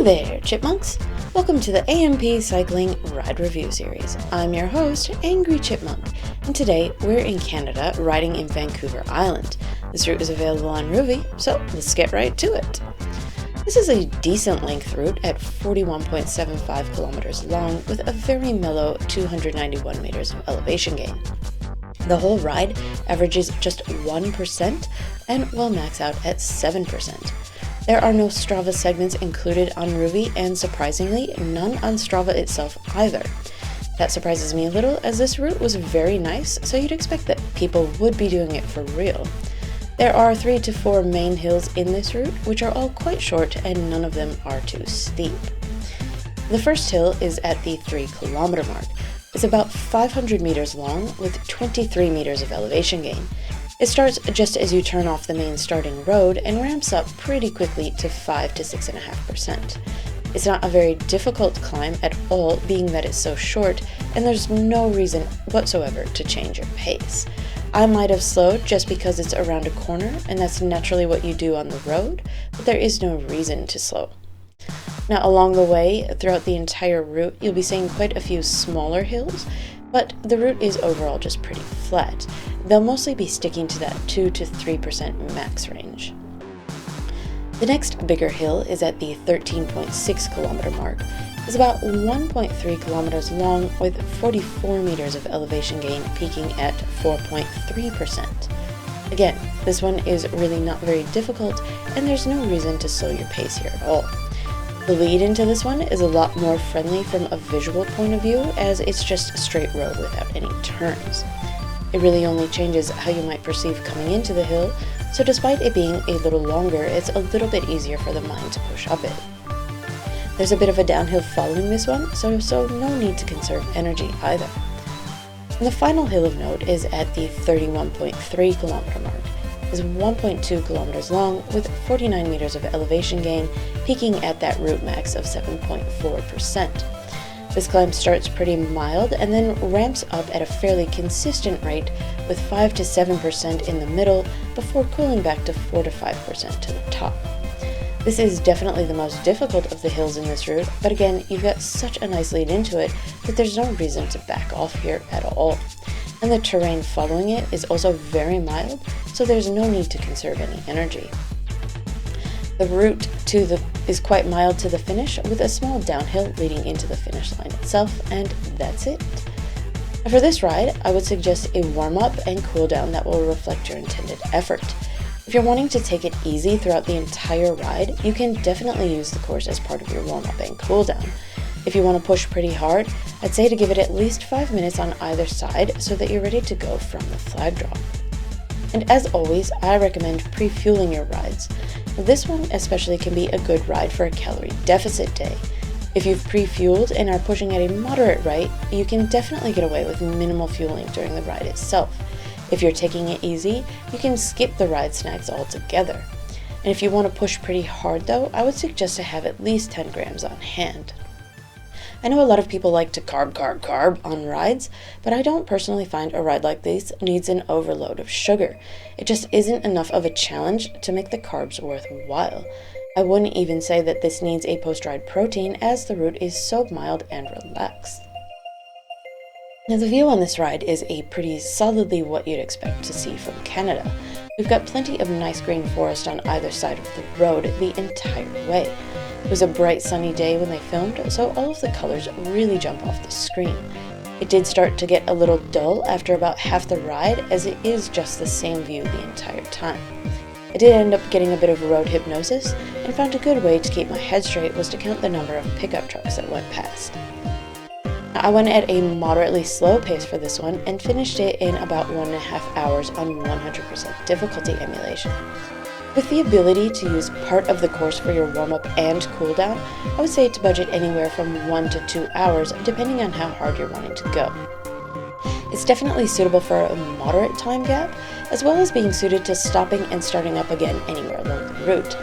there, chipmunks! Welcome to the AMP Cycling Ride Review Series. I'm your host, Angry Chipmunk, and today we're in Canada, riding in Vancouver Island. This route is available on Rouvy, so let's get right to it. This is a decent length route at 41.75 kilometers long with a very mellow 291 meters of elevation gain. The whole ride averages just 1% and will max out at 7%. There are no Strava segments included on Rouvy, and surprisingly, none on Strava itself either. That surprises me a little, as this route was very nice, so you'd expect that people would be doing it for real. There are 3 to 4 main hills in this route, which are all quite short and none of them are too steep. The first hill is at the 3-kilometer mark. It's about 500 meters long with 23 meters of elevation gain. It starts just as you turn off the main starting road and ramps up pretty quickly to 5 to 6.5%. It's not a very difficult climb at all, being that it's so short, and there's no reason whatsoever to change your pace. I might have slowed just because it's around a corner, and that's naturally what you do on the road, but there is no reason to slow. Now, along the way, throughout the entire route, you'll be seeing quite a few smaller hills, but the route is overall just pretty flat. They'll mostly be sticking to that 2 to 3% max range. The next bigger hill is at the 13.6 kilometer mark. It's about 1.3 kilometers long with 44 meters of elevation gain, peaking at 4.3%. Again, this one is really not very difficult, and there's no reason to slow your pace here at all. The lead into this one is a lot more friendly from a visual point of view, as it's just a straight road without any turns. It really only changes how you might perceive coming into the hill, so despite it being a little longer, it's a little bit easier for the mind to push up it. There's a bit of a downhill following this one, so no need to conserve energy either. And the final hill of note is at the 31.3 kilometer mark. It's 1.2 kilometers long with 49 meters of elevation gain, peaking at that route max of 7.4%. This climb starts pretty mild and then ramps up at a fairly consistent rate with 5 to 7% in the middle before cooling back to 4 to 5% to the top. This is definitely the most difficult of the hills in this route, but again, you've got such a nice lead into it that there's no reason to back off here at all. And the terrain following it is also very mild, so there's no need to conserve any energy. The route is quite mild to the finish, with a small downhill leading into the finish line itself, and that's it. And for this ride, I would suggest a warm-up and cool-down that will reflect your intended effort. If you're wanting to take it easy throughout the entire ride, you can definitely use the course as part of your warm-up and cool-down. If you want to push pretty hard, I'd say to give it at least 5 minutes on either side so that you're ready to go from the flag drop. And as always, I recommend pre-fueling your rides. This one especially can be a good ride for a calorie deficit day. If you've pre-fueled and are pushing at a moderate rate, you can definitely get away with minimal fueling during the ride itself. If you're taking it easy, you can skip the ride snacks altogether. And if you want to push pretty hard though, I would suggest to have at least 10 grams on hand. I know a lot of people like to carb on rides, but I don't personally find a ride like this needs an overload of sugar. It just isn't enough of a challenge to make the carbs worthwhile. I wouldn't even say that this needs a post-ride protein, as the route is so mild and relaxed. Now, the view on this ride is a pretty solidly what you'd expect to see from Canada. We've got plenty of nice green forest on either side of the road the entire way. It was a bright sunny day when they filmed, so all of the colors really jump off the screen. It did start to get a little dull after about half the ride, as it is just the same view the entire time. I did end up getting a bit of road hypnosis, and found a good way to keep my head straight was to count the number of pickup trucks that went past. Now, I went at a moderately slow pace for this one and finished it in about 1.5 hours on 100% difficulty emulation. With the ability to use part of the course for your warm-up and cool-down, I would say to budget anywhere from 1 to 2 hours, depending on how hard you're wanting to go. It's definitely suitable for a moderate time gap, as well as being suited to stopping and starting up again anywhere along the route.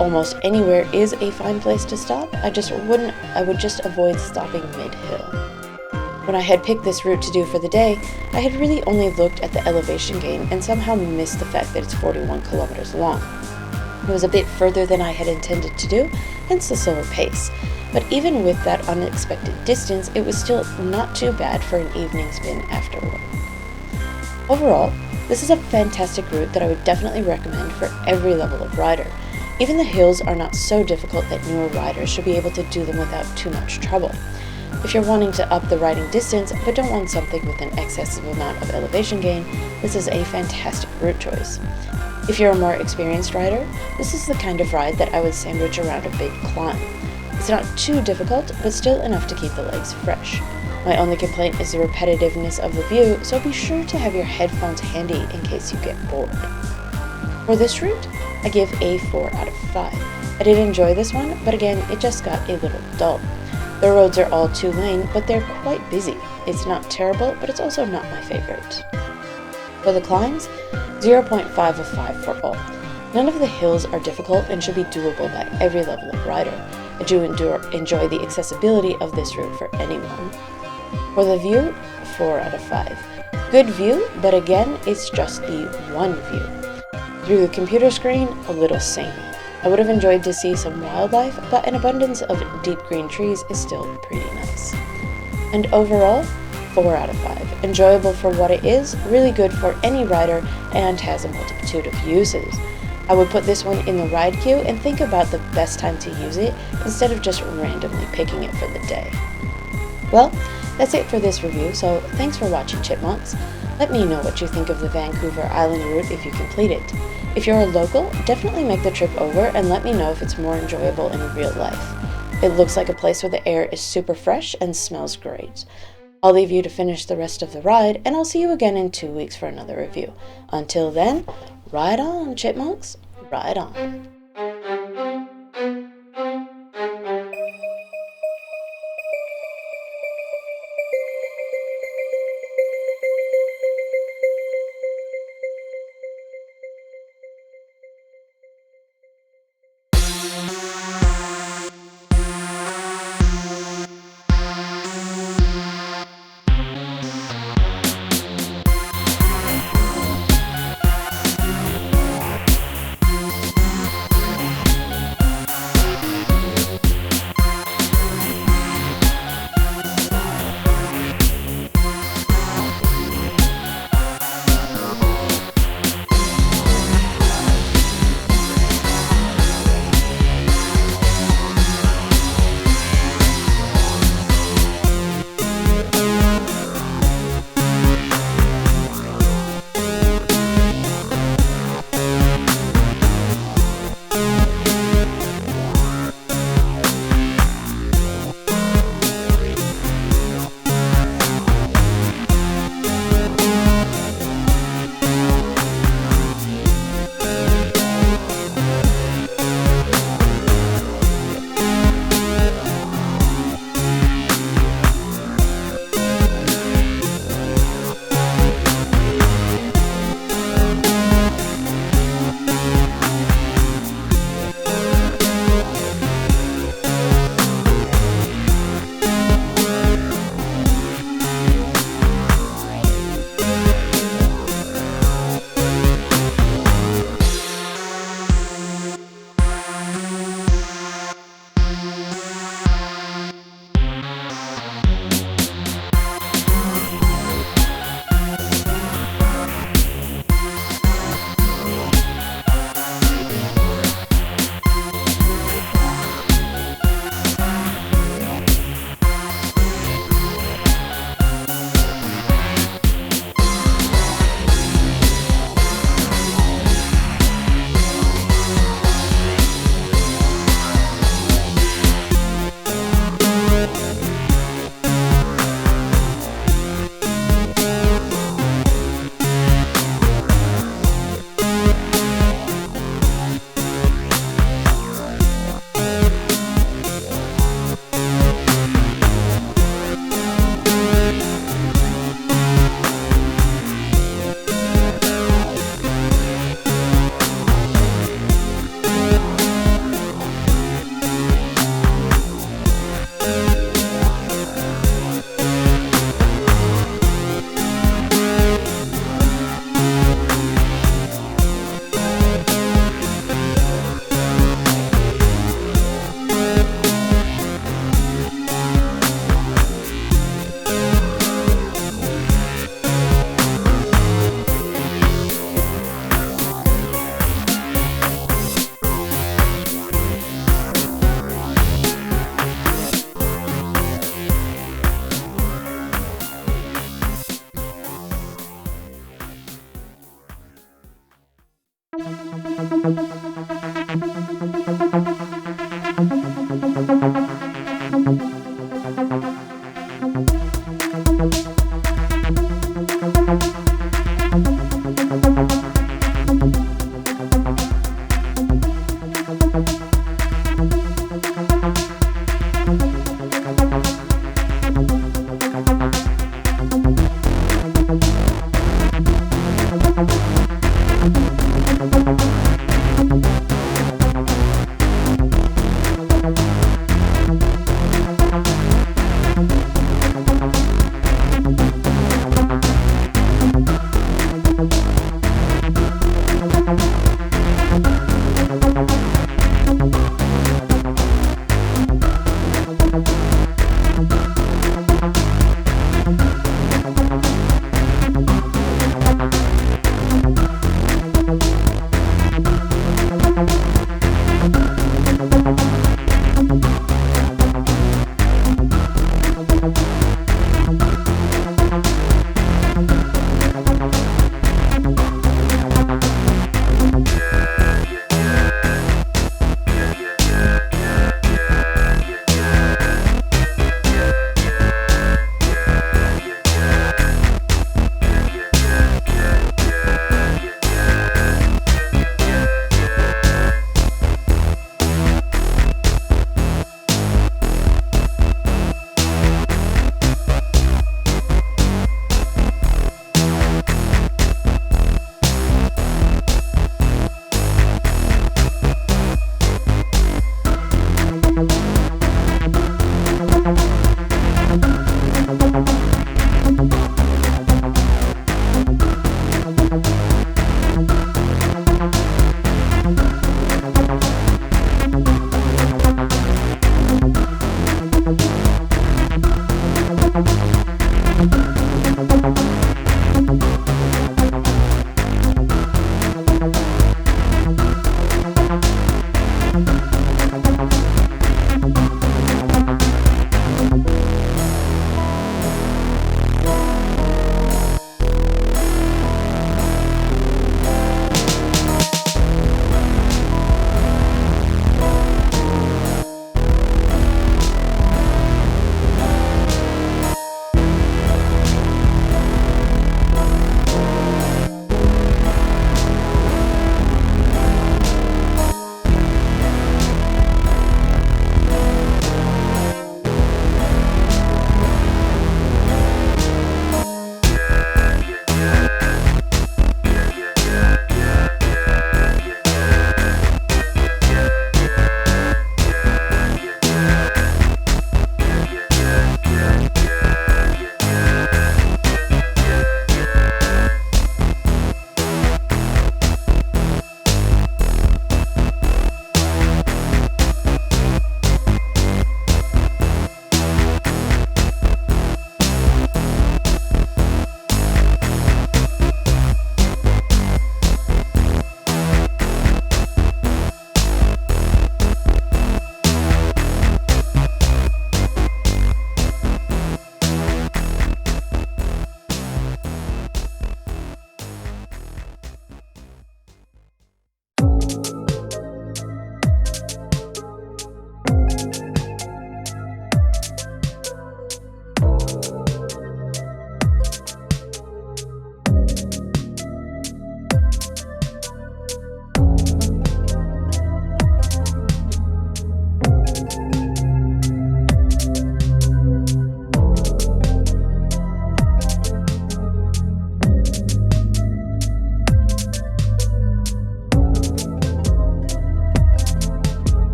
Almost anywhere is a fine place to stop. I would just avoid stopping mid-hill. When I had picked this route to do for the day, I had really only looked at the elevation gain and somehow missed the fact that it's 41 kilometers long. It was a bit further than I had intended to do, hence the slower pace. But even with that unexpected distance, it was still not too bad for an evening spin afterward. Overall, this is a fantastic route that I would definitely recommend for every level of rider. Even the hills are not so difficult that newer riders should be able to do them without too much trouble. If you're wanting to up the riding distance but don't want something with an excessive amount of elevation gain, this is a fantastic route choice. If you're a more experienced rider, this is the kind of ride that I would sandwich around a big climb. It's not too difficult, but still enough to keep the legs fresh. My only complaint is the repetitiveness of the view, so be sure to have your headphones handy in case you get bored. For this route, I give a 4 out of 5. I did enjoy this one, but again, it just got a little dull. The roads are all 2-lane, but they're quite busy. It's not terrible, but it's also not my favorite. For the climbs, 0.5 of 5 for all. None of the hills are difficult and should be doable by every level of rider. I do enjoy the accessibility of this route for anyone. For the view, 4 out of 5. Good view, but again, it's just the one view. Through the computer screen, a little samey. I would have enjoyed to see some wildlife, but an abundance of deep green trees is still pretty nice. And overall, 4 out of 5. Enjoyable for what it is, really good for any rider, and has a multitude of uses. I would put this one in the ride queue and think about the best time to use it instead of just randomly picking it for the day. Well, that's it for this review, so thanks for watching, Chipmunks. Let me know what you think of the Vancouver Island route if you complete it. If you're a local, definitely make the trip over and let me know if it's more enjoyable in real life. It looks like a place where the air is super fresh and smells great. I'll leave you to finish the rest of the ride, and I'll see you again in 2 weeks for another review. Until then, ride on, Chipmunks, ride on.